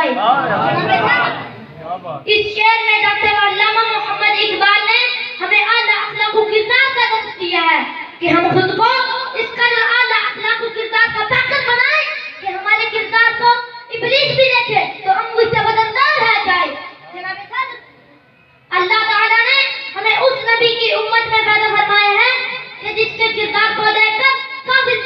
گئے۔ اس شعر میں ڈاکٹر علامہ محمد اقبال نے ہمیں اعلیٰ اخلاق و کردار کا درس دیا ہے کہ ہم خود کو اس قدر اعلیٰ اخلاق و کردار کا طاقت بنائیں کہ ہمارے کردار کو ابلیس بھی دیکھے تو ہم اس سے بدلدار رہ جائے۔ جناب صدر، اللہ تعالیٰ نے ہمیں اس نبی کی امت میں پیدا فرمایا ہے کہ جس کے کردار کو دیکھ کر کافر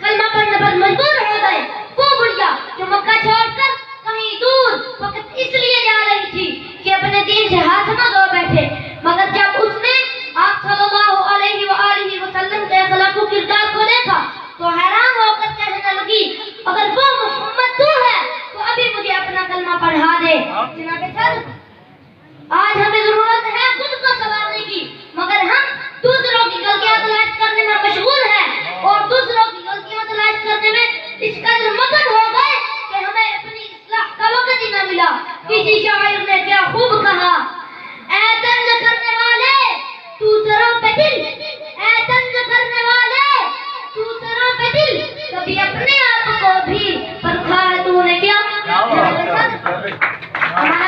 کلمہ پڑھنے پر مجبور ہو گئے۔ وہ بڑھیا جو مکہ چھوڑ کر کہیں دور فقط اس لیے جا رہی تھی کہ اپنے دین سے ہاتھ نہ دھو بیٹھے، مگر جب اس نے آپ صلی اللہ علیہ وآلہ وسلم کے اخلاق و کردار کو دیکھا تو حیران ہو کر کہنے لگی، اگر وہ محمد تو ہے تو ابھی مجھے اپنا کلمہ پڑھا دے۔ جناب صدر، آج ہمیں ضرورت ہے خود کو سنوارنے کی، مگر ہم دوسروں کی غلطیاں تلاش کرنے میں مشغول ہیں اور دوسروں کی غلطیاں تلاش کرنے میں اس قدر مگن ہو گئے کہ ہمیں اپنی اصلاح کا وقت ہی نہ ملا۔ کسی شاعر نے کیا خوب کہا، اے تنگ کرنے والے دوسروں پہ دل، اے تنگ کرنے والے دوسروں پہ دل، کبھی اپنے آپ کو بھی پرکھا ہے تو نے کیا؟ ہمارا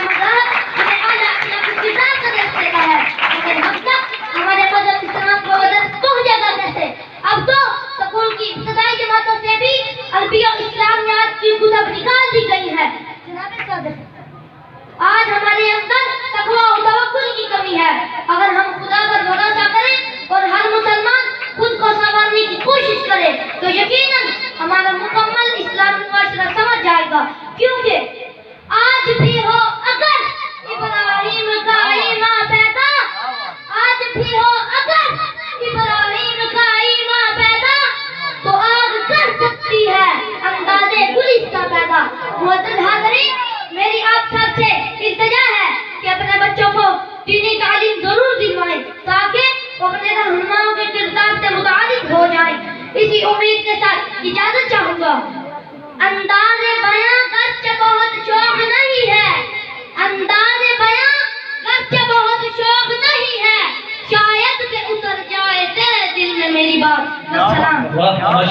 مذہب ہمیں اعلیٰ اخلاق و کردار کا درس دیتا ہے، مگر ہم تک ہمارے مذہب اسلام کو درس پہنچے گا کیسے؟ اب تو سکول کی ابتدائی جماعتوں سے بھی عربی اور اسلامیات کی کتب نکال دی گئی ہے۔ جناب صدر، آج ہمارے اندر تقویٰ اور توکل کی کمی ہے۔ اگر ہم خدا پر بھروسہ کریں اور ہر مسلمان خود کو سنوارنے کی کوشش کرے تو یقیناً ہمارا مکمل اسلامی معاشرہ سمجھ جائے گا، کیونکہ آج بھی ہو اگر ابراہیم کا ایمان پیدا، آج بھی ہو اگر ابراہیم کا ایمان پیدا تو آگ کر سکتی ہے انداز گلستہ پیدا۔ معزز حاضرین، میری آپ سب سے التجا ہے کہ اپنے بچوں کو دینی تعلیم ضرور دلوائیں تاکہ وہ اپنے رہنماؤں کے کردار سے متعارف ہو جائیں۔ اسی امید کے ساتھ اجازت چاہوں گا۔ انداز بیاں گرچہ بہت شوق نہیں ہے، انداز بیاں گرچہ بہت شوق نہیں ہے، شاید کہ اتر جائے تیرے دل میں میری بات۔ السلام۔